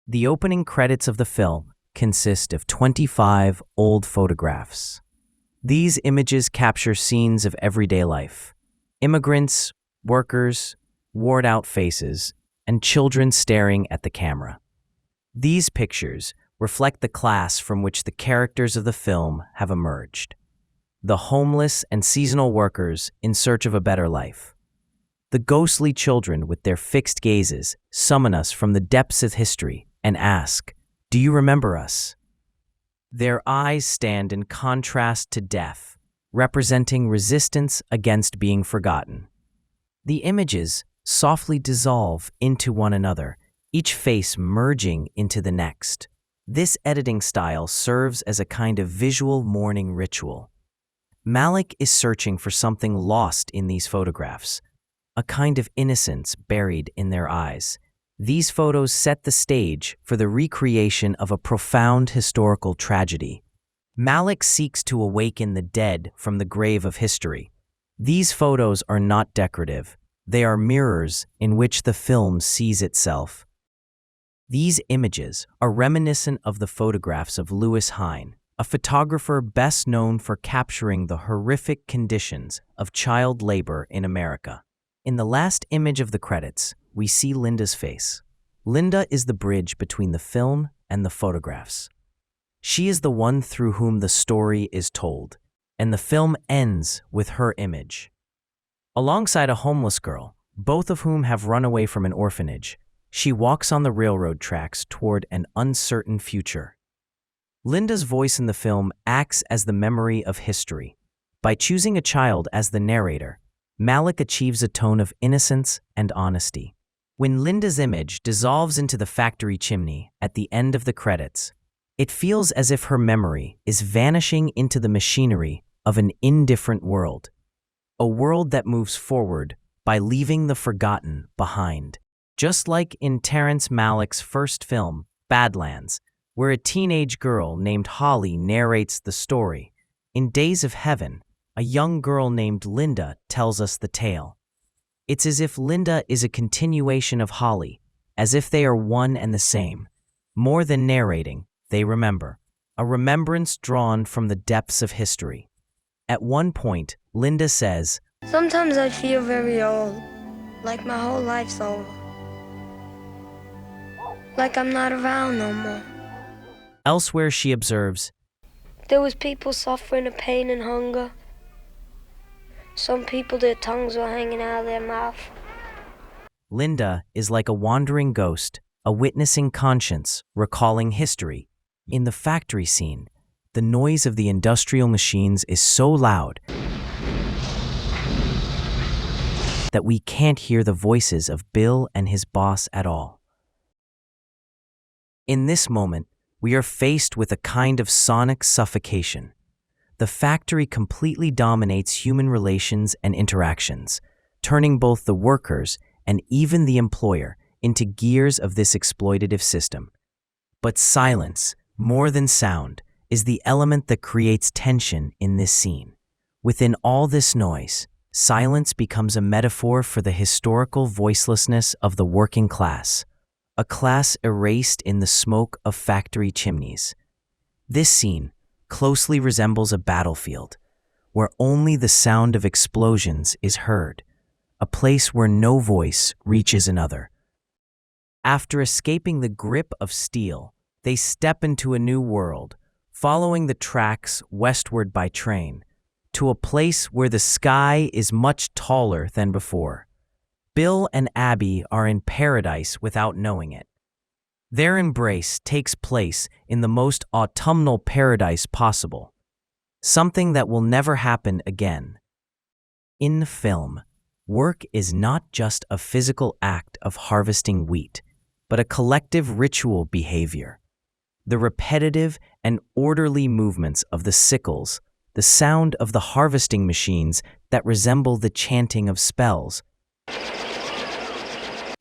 The opening credits of the film consist of 25 old photographs. These images capture scenes of everyday life: immigrants, workers, worn-out faces, and children staring at the camera. These pictures reflect the class from which the characters of the film have emerged: the homeless and seasonal workers in search of a better life. The ghostly children with their fixed gazes summon us from the depths of history and ask, "Do you remember us?" Their eyes stand in contrast to death, representing resistance against being forgotten. The images softly dissolve into one another, each face merging into the next. This editing style serves as a kind of visual mourning ritual. Malick is searching for something lost in these photographs, a kind of innocence buried in their eyes. These photos set the stage for the recreation of a profound historical tragedy. Malick seeks to awaken the dead from the grave of history. These photos are not decorative. They are mirrors in which the film sees itself. These images are reminiscent of the photographs of Louis Hine, a photographer best known for capturing the horrific conditions of child labor in America. In the last image of the credits, we see Linda's face. Linda is the bridge between the film and the photographs. She is the one through whom the story is told, and the film ends with her image. Alongside a homeless girl, both of whom have run away from an orphanage, she walks on the railroad tracks toward an uncertain future. Linda's voice in the film acts as the memory of history. By choosing a child as the narrator, Malick achieves a tone of innocence and honesty. When Linda's image dissolves into the factory chimney at the end of the credits, it feels as if her memory is vanishing into the machinery of an indifferent world, a world that moves forward by leaving the forgotten behind. Just like in Terrence Malick's first film, Badlands, where a teenage girl named Holly narrates the story, in Days of Heaven, a young girl named Linda tells us the tale. It's as if Linda is a continuation of Holly, as if they are one and the same. More than narrating, they remember, a remembrance drawn from the depths of history. At one point, Linda says, "Sometimes I feel very old, like my whole life's over. Like I'm not around no more." Elsewhere she observes, "There was people suffering of pain and hunger. Some people, their tongues were hanging out of their mouth." Linda is like a wandering ghost, a witnessing conscience, recalling history. In the factory scene, the noise of the industrial machines is so loud that we can't hear the voices of Bill and his boss at all. In this moment, we are faced with a kind of sonic suffocation. The factory completely dominates human relations and interactions, turning both the workers and even the employer into gears of this exploitative system. But silence, more than sound, is the element that creates tension in this scene. Within all this noise, silence becomes a metaphor for the historical voicelessness of the working class, a class erased in the smoke of factory chimneys. This scene closely resembles a battlefield, where only the sound of explosions is heard, a place where no voice reaches another. After escaping the grip of steel, they step into a new world, following the tracks westward by train, to a place where the sky is much taller than before. Bill and Abby are in paradise without knowing it. Their embrace takes place in the most autumnal paradise possible, something that will never happen again. In the film, work is not just a physical act of harvesting wheat, but a collective ritual behavior. The repetitive and orderly movements of the sickles, the sound of the harvesting machines that resemble the chanting of spells,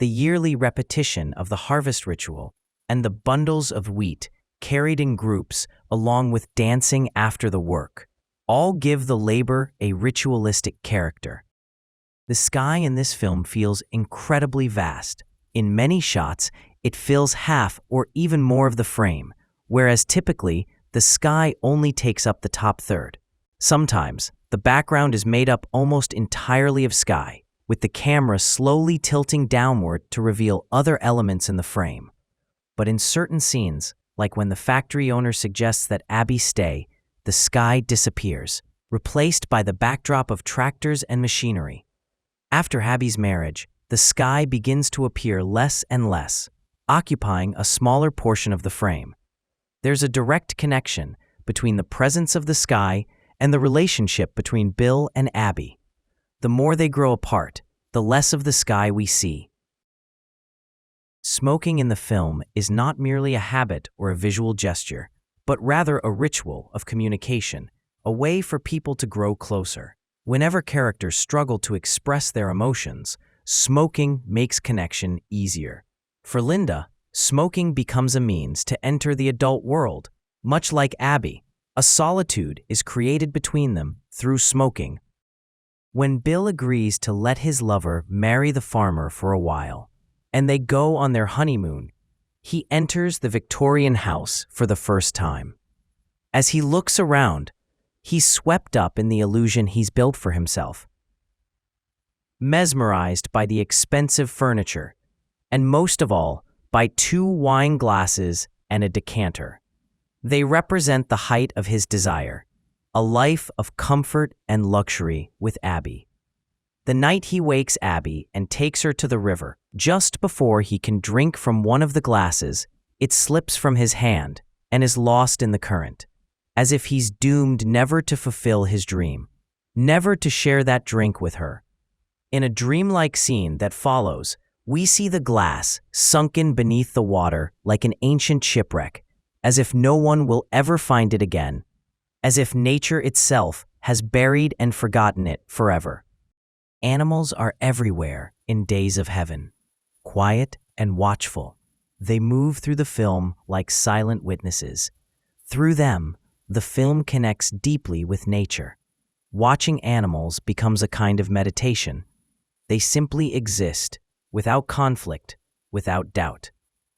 the yearly repetition of the harvest ritual, and the bundles of wheat carried in groups along with dancing after the work, all give the labor a ritualistic character. The sky in this film feels incredibly vast. In many shots, it fills half or even more of the frame, whereas typically, the sky only takes up the top third. Sometimes, the background is made up almost entirely of sky, with the camera slowly tilting downward to reveal other elements in the frame. But in certain scenes, like when the factory owner suggests that Abby stay, the sky disappears, replaced by the backdrop of tractors and machinery. After Abby's marriage, the sky begins to appear less and less, occupying a smaller portion of the frame. There's a direct connection between the presence of the sky and the relationship between Bill and Abby. The more they grow apart, the less of the sky we see. Smoking in the film is not merely a habit or a visual gesture, but rather a ritual of communication, a way for people to grow closer. Whenever characters struggle to express their emotions, smoking makes connection easier. For Linda, smoking becomes a means to enter the adult world. Much like Abby, a solitude is created between them through smoking. When Bill agrees to let his lover marry the farmer for a while, and they go on their honeymoon, he enters the Victorian house for the first time. As he looks around, he's swept up in the illusion he's built for himself. Mesmerized by the expensive furniture, and most of all, by 2 wine glasses and a decanter. They represent the height of his desire, a life of comfort and luxury with Abby. The night he wakes Abby and takes her to the river, just before he can drink from one of the glasses, it slips from his hand and is lost in the current, as if he's doomed never to fulfill his dream, never to share that drink with her. In a dreamlike scene that follows, we see the glass sunken beneath the water like an ancient shipwreck, as if no one will ever find it again, as if nature itself has buried and forgotten it forever. Animals are everywhere in Days of Heaven, quiet and watchful. They move through the film like silent witnesses. Through them, the film connects deeply with nature. Watching animals becomes a kind of meditation. They simply exist, without conflict, without doubt.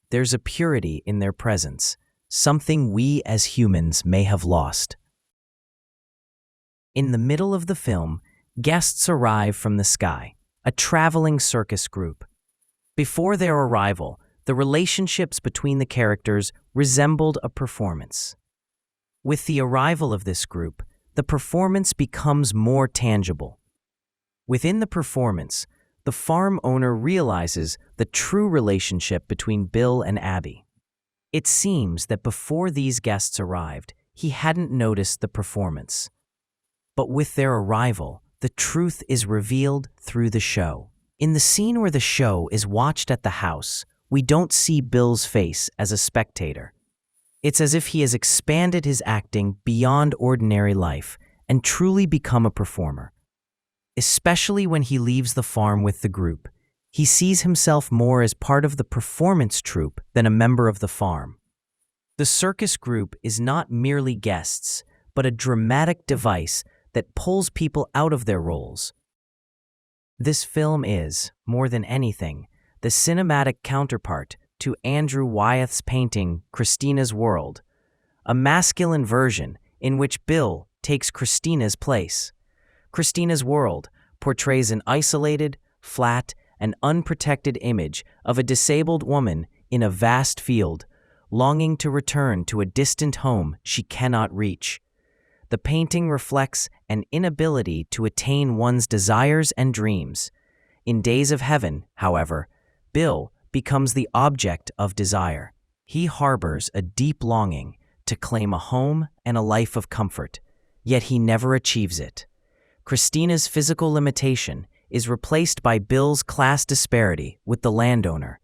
There's a purity in their presence, something we as humans may have lost. In the middle of the film, guests arrive from the sky, a traveling circus group. Before their arrival, the relationships between the characters resembled a performance. With the arrival of this group, the performance becomes more tangible. Within the performance, the farm owner realizes the true relationship between Bill and Abby. It seems that before these guests arrived, he hadn't noticed the performance. But with their arrival, the truth is revealed through the show. In the scene where the show is watched at the house, we don't see Bill's face as a spectator. It's as if he has expanded his acting beyond ordinary life and truly become a performer. Especially when he leaves the farm with the group, he sees himself more as part of the performance troupe than a member of the farm. The circus group is not merely guests, but a dramatic device that pulls people out of their roles. This film is, more than anything, the cinematic counterpart to Andrew Wyeth's painting Christina's World, a masculine version in which Bill takes Christina's place. Christina's World portrays an isolated, flat, and unprotected image of a disabled woman in a vast field, longing to return to a distant home she cannot reach. The painting reflects an inability to attain one's desires and dreams. In Days of Heaven, however, Bill becomes the object of desire. He harbors a deep longing to claim a home and a life of comfort, yet he never achieves it. Christina's physical limitation is replaced by Bill's class disparity with the landowner.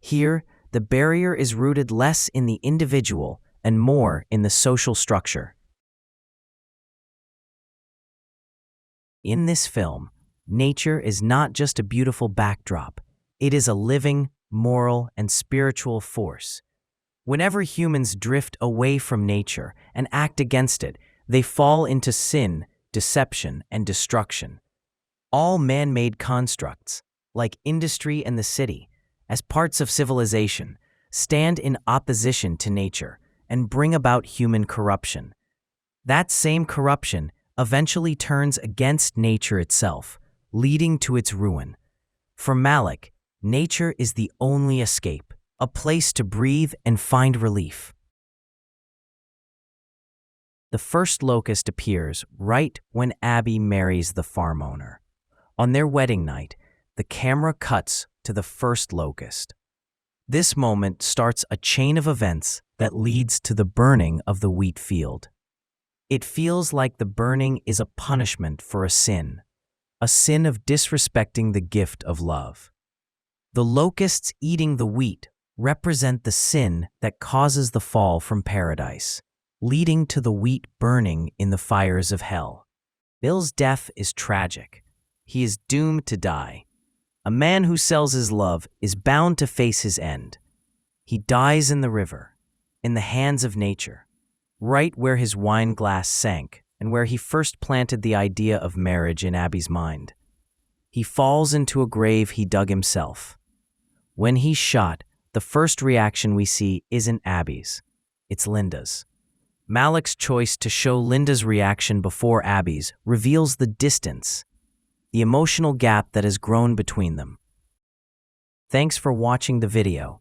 Here, the barrier is rooted less in the individual and more in the social structure. In this film, nature is not just a beautiful backdrop. It is a living, moral, and spiritual force. Whenever humans drift away from nature and act against it, they fall into sin, deception, and destruction. All man-made constructs, like industry and the city, as parts of civilization, stand in opposition to nature and bring about human corruption. That same corruption eventually turns against nature itself, leading to its ruin. For Malick, nature is the only escape, a place to breathe and find relief. The first locust appears right when Abby marries the farm owner. On their wedding night, the camera cuts to the first locust. This moment starts a chain of events that leads to the burning of the wheat field. It feels like the burning is a punishment for a sin of disrespecting the gift of love. The locusts eating the wheat represent the sin that causes the fall from paradise, leading to the wheat burning in the fires of hell. Bill's death is tragic. He is doomed to die. A man who sells his love is bound to face his end. He dies in the river, in the hands of nature, right where his wine glass sank and where he first planted the idea of marriage in Abby's mind. He falls into a grave he dug himself. When he's shot, the first reaction we see isn't Abby's, it's Linda's. Malick's choice to show Linda's reaction before Abby's reveals the distance, the emotional gap that has grown between them. Thanks for watching the video.